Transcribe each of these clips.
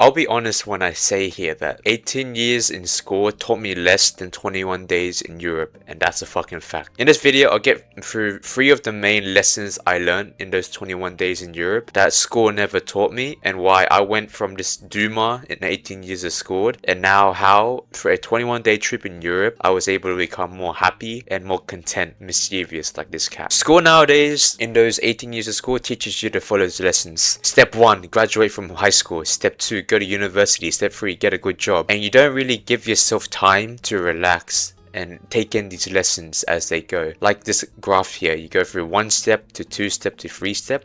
I'll be honest when I say here that 18 years in school taught me less than 21 days in Europe, and that's a fucking fact. In this video, I'll get through 3 of the main lessons I learned in those 21 days in Europe that school never taught me, and why I went from this Duma in 18 years of school, and now how, for a 21-day trip in Europe, I was able to become more happy and more content, mischievous like this cat. School nowadays, in those 18 years of school, teaches you to follow the lessons. Step 1, graduate from high school. Step 2, go to university. Step 3, get a good job. And you don't really give yourself time to relax and take in these lessons as they go. Like this graph here, you go through 1 step to 2 step to 3 step,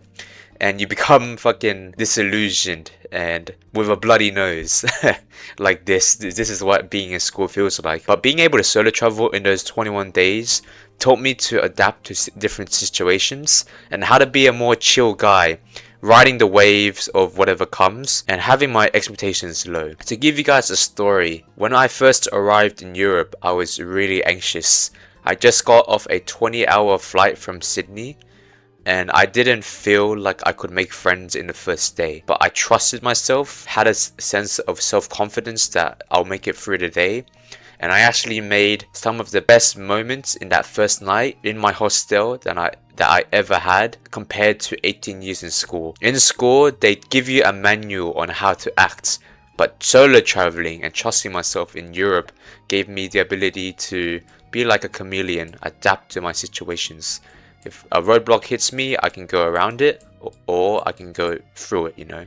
and you become fucking disillusioned and with a bloody nose. Like this is what being in school feels like. But being able to solo travel in those 21 days taught me to adapt to different situations and how to be a more chill guy, riding the waves of whatever comes and having my expectations low. To give you guys a story, when I first arrived in Europe, I was really anxious. I just got off a 20-hour flight from Sydney, and I didn't feel like I could make friends in the first day. But I trusted myself, had a sense of self-confidence that I'll make it through the day. And I actually made some of the best moments in that first night in my hostel that I ever had compared to 18 years in school. In school, they give you a manual on how to act, but solo traveling and trusting myself in Europe gave me the ability to be like a chameleon, adapt to my situations. If a roadblock hits me, I can go around it, or I can go through it, you know.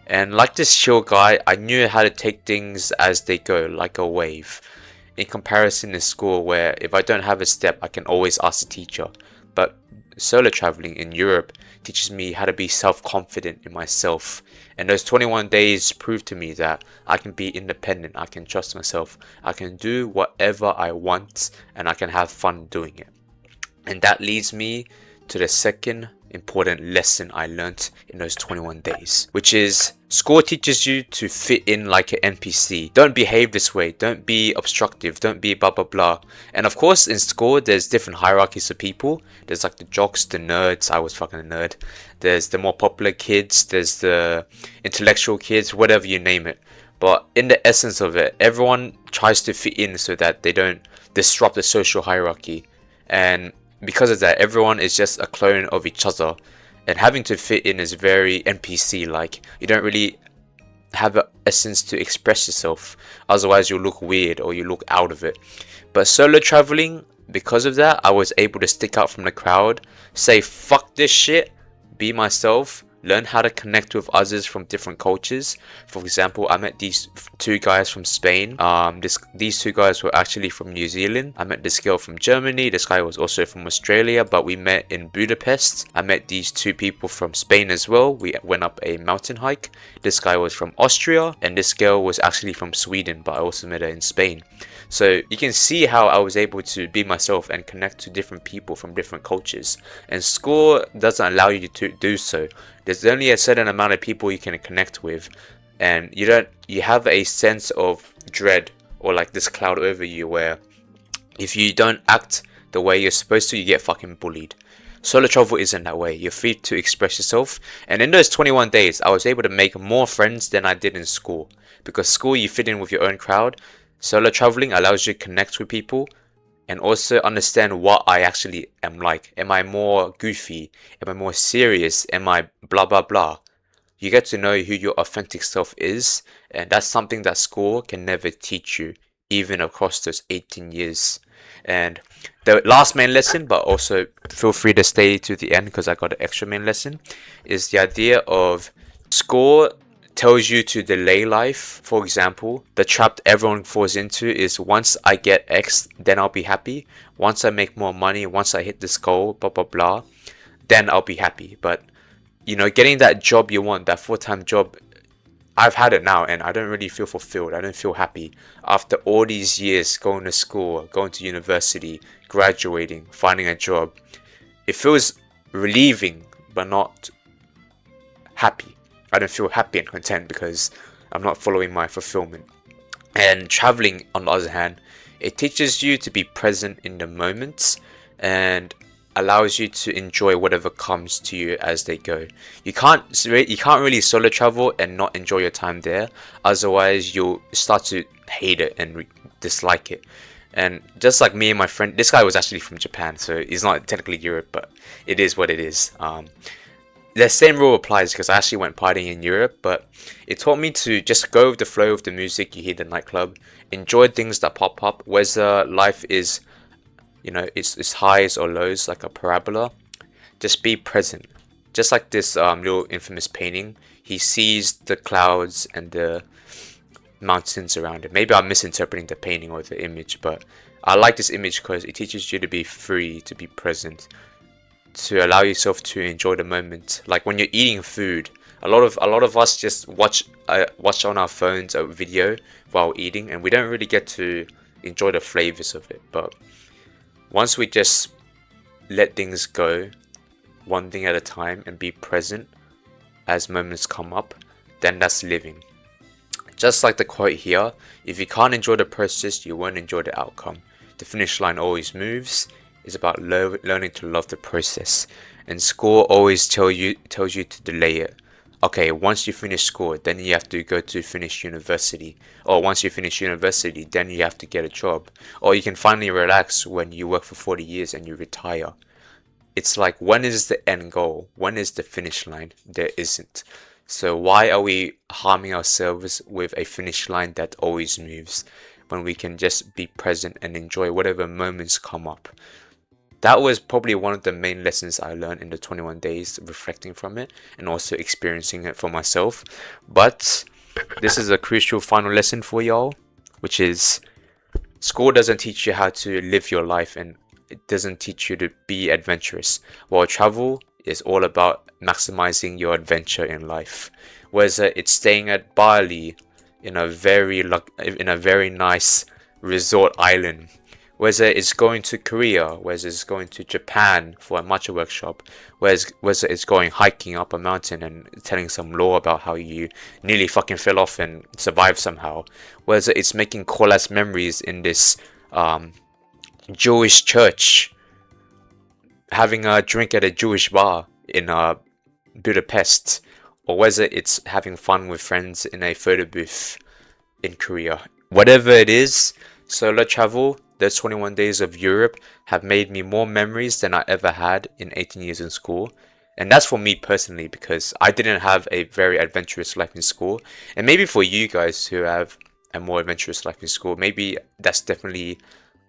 And like this chill guy, I knew how to take things as they go, like a wave. In comparison to school, where if I don't have a step, I can always ask the teacher. But solo traveling in Europe teaches me how to be self-confident in myself. And those 21 days proved to me that I can be independent, I can trust myself, I can do whatever I want, and I can have fun doing it. And that leads me to the second important lesson I learnt in those 21 days, which is school teaches you to fit in like an NPC. Don't behave this way, don't be obstructive, don't be blah blah blah. And of course in school there's different hierarchies of people. There's like the jocks, the nerds. I was fucking a nerd. There's the more popular kids, there's the intellectual kids, whatever you name it. But in the essence of it, everyone tries to fit in so that they don't disrupt the social hierarchy. And because of that, everyone is just a clone of each other, and having to fit in is very NPC like. You don't really have an essence to express yourself, otherwise you'll look weird or you look out of it. But solo traveling, because of that, I was able to stick out from the crowd, say fuck this shit, be myself, learn how to connect with others from different cultures. For example, I met these 2 guys from Spain. These 2 guys were actually from New Zealand. I met this girl from Germany. This guy was also from Australia, but we met in Budapest. I met these 2 people from Spain as well. We went up a mountain hike. This guy was from Austria, and this girl was actually from Sweden, but I also met her in Spain. So you can see how I was able to be myself and connect to different people from different cultures. And school doesn't allow you to do so. There's only a certain amount of people you can connect with, and you have a sense of dread or like this cloud over you where if you don't act the way you're supposed to, you get fucking bullied. Solo travel isn't that way. You're free to express yourself. And in those 21 days, I was able to make more friends than I did in school. Because school, you fit in with your own crowd. Solo traveling allows you to connect with people and also understand what I actually am like. Am I more goofy? Am I more serious? Am I blah blah blah? You get to know who your authentic self is, and that's something that school can never teach you, even across those 18 years. And the last main lesson, but also feel free to stay to the end because I got an extra main lesson, is the idea of school tells you to delay life. For example, the trap everyone falls into is once I get X, then I'll be happy. Once I make more money, once I hit this goal, blah blah blah, then I'll be happy. But you know, getting that job you want, that full-time job, I've had it now and I don't really feel fulfilled. I don't feel happy after all these years going to school, going to university, graduating, finding a job. It feels relieving but not happy. I don't feel happy and content because I'm not following my fulfillment. And traveling, on the other hand, it teaches you to be present in the moment and allows you to enjoy whatever comes to you as they go. You can't really solo travel and not enjoy your time there. Otherwise, you'll start to hate it and dislike it. And just like me and my friend, this guy was actually from Japan, so he's not technically Europe, but it is what it is. The same rule applies because I actually went partying in Europe, but it taught me to just go with the flow of the music you hear in the nightclub, enjoy things that pop up, whether life is, it's highs or lows like a parabola. Just be present. Just like this little infamous painting, he sees the clouds and the mountains around it. Maybe I'm misinterpreting the painting or the image, but I like this image because it teaches you to be free, to be present, to allow yourself to enjoy the moment. Like when you're eating food, a lot of us just watch on our phones a video while eating, and we don't really get to enjoy the flavors of it. But once we just let things go one thing at a time and be present as moments come up, then that's living. Just like the quote here, if you can't enjoy the process, you won't enjoy the outcome. The finish line always moves. It's about learning to love the process. And school always tells you to delay it. Okay, once you finish school, then you have to go to finish university. Or once you finish university, then you have to get a job. Or you can finally relax when you work for 40 years and you retire. It's like, when is the end goal? When is the finish line? There isn't. So why are we harming ourselves with a finish line that always moves, when we can just be present and enjoy whatever moments come up? That was probably one of the main lessons I learned in the 21 days, reflecting from it and also experiencing it for myself. But this is a crucial final lesson for y'all, which is school doesn't teach you how to live your life, and it doesn't teach you to be adventurous, while travel is all about maximizing your adventure in life. Whether it's staying at Bali in a very nice resort island, whether it's going to Korea, whether it's going to Japan for a matcha workshop, whether it's going hiking up a mountain and telling some lore about how you nearly fucking fell off and survived somehow, whether it's making cool-ass memories in this Jewish church, having a drink at a Jewish bar in Budapest, or whether it's having fun with friends in a photo booth in Korea. Whatever it is, solo travel, those 21 days of Europe have made me more memories than I ever had in 18 years in school. And that's for me personally, because I didn't have a very adventurous life in school. And maybe for you guys who have a more adventurous life in school, maybe that's definitely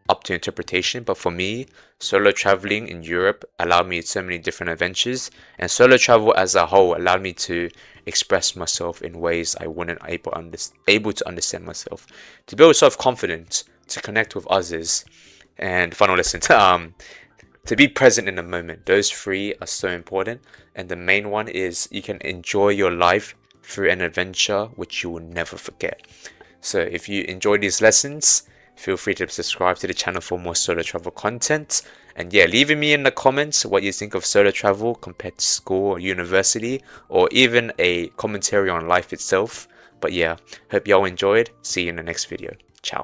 up to interpretation. But for me, solo traveling in Europe allowed me so many different adventures, and solo travel as a whole allowed me to express myself in ways I wouldn't able to understand myself, to build self-confidence, to connect with others, and final lesson, to be present in the moment. Those three are so important, and the main one is you can enjoy your life through an adventure which you will never forget. So if you enjoy these lessons, feel free to subscribe to the channel for more solo travel content. And yeah, leaving me in the comments what you think of solo travel compared to school or university, or even a commentary on life itself. But yeah, hope y'all enjoyed. See you in the next video. Ciao.